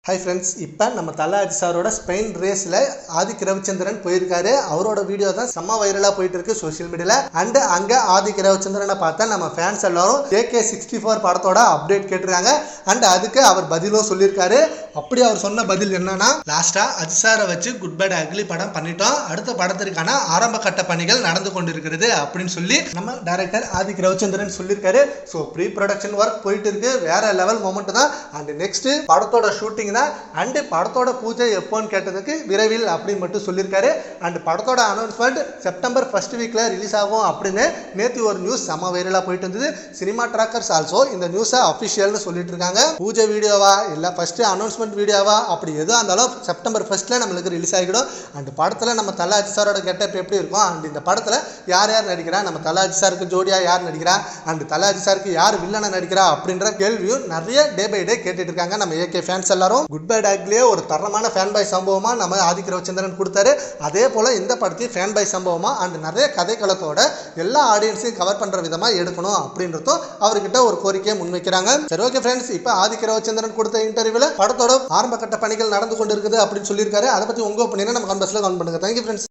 Hi friends, இப்போ நம்ம தல அஜித் சாரோட ஸ்பெயின் ரேஸில் ஆதிக் ரவிச்சந்திரன் போயிருக்காரு. அவரோட வீடியோ தான் செம்ம வைரலாக போயிட்டு இருக்கு சோஷியல் மீடியாவில். அண்ட் அங்கே ஆதிக் ரவிச்சந்திரனை பார்த்தா நம்ம ஃபேன்ஸ் எல்லாரும் AK-64 படத்தோட அப்டேட் கேட்டிருக்காங்க. அண்ட் அதுக்கு அவர் பதிலும் சொல்லியிருக்காரு. அப்படி அவர் சொன்ன பதில் என்னன்னா, லாஸ்ட்டாக அஜித் சாரை வச்சு குட் பேட் அக்லி படம் பண்ணிட்டோம், அடுத்த படத்திற்கான ஆரம்ப கட்ட பணிகள் நடந்து கொண்டிருக்கிறது அப்படின்னு சொல்லி நம்ம டைரக்டர் ஆதிக் ரவிச்சந்திரன் சொல்லியிருக்காரு. ஸோ ப்ரீ ப்ரொடக்ஷன் ஒர்க் போயிட்டு இருக்கு, வேற லெவல் மொமெண்ட் தான். அண்ட் நெக்ஸ்ட் படத்தோட ஷூட்டிங் அண்ட் படத்தோட பூஜை எப்போன்னு கேட்டதுக்கு விரைவில் அப்படின்னு மட்டும் சொல்லியிருக்காரு. அண்ட் படத்தோட அனௌன்ஸ்மெண்ட் செப்டம்பர் ஃபர்ஸ்ட் வீக்ல ரிலீஸ் ஆகும் அப்படின்னு நேற்று ஒரு நியூஸ் செம்ம வைரலா போயிட்டு இருந்தது. சினிமா ட்ராக்கர்ஸ் ஆல்சோ இந்த நியூஸை அஃபிஷியல்னு சொல்லிட்டு இருக்காங்க. பூஜை வீடியோவா இல்லை ஃபர்ஸ்ட் அனௌன்ஸ்மெண்ட் வீடியோவா அப்படி எதுவும் இருந்தாலும் செப்டம்பர் ஃபர்ஸ்ட்ல நம்மளுக்கு ரிலீஸ் ஆகிடும். அண்ட் படத்தில் நம்ம தல அஜித் சாரோட கெட்டப் எப்படி இருக்கும், அண்ட் இந்த படத்தில் யார் யார் நடிக்கிறா, நம்ம தல அஜித் சாருக்கு ஜோடியா யார் நடிக்கிறா, அண்ட் தல அஜித் சாருக்கு யார் வில்லனை நடிக்கிறா அப்படின்ற கேள்வியும் நிறைய டே பை டே கேட்டுட்டு இருக்காங்க நம்ம AK ஃபேன்ஸ் எல்லாரும். குட் பேட் அக்லியே ஒரு தரமான ஃபேன் பாய் சம்பவமா நம்ம ஆதிக் ரவிச்சந்திரன் கொடுத்தாரு. அதே போல இந்த படத்தையும் ஃபேன் பாய் சம்பவமா அண்ட் நிறைய கதைக்களத்தோட எல்லா ஆடியன்ஸையும் கவர் பண்ற விதமா எடுக்கணும் அப்படின்றதும் அவர்கிட்ட ஒரு கோரிக்கையை முன்வைக்கிறாங்க. சரி, ஓகே ஃப்ரெண்ட்ஸ், இப்போ ஆதிக் ரவிச்சந்திரன் கொடுத்த இன்டர்வியூல படத்தோட ஆரம்ப கட்ட பணிகள் நடந்து கொண்டு இருக்குது அப்படின்னு சொல்லியிருக்காரு. அதை பத்தி உங்க ஒப்பீனியனை நம்ம கமெண்ட் பாக்ஸ்ல கமெண்ட் பண்ணுங்க. Thank you friends.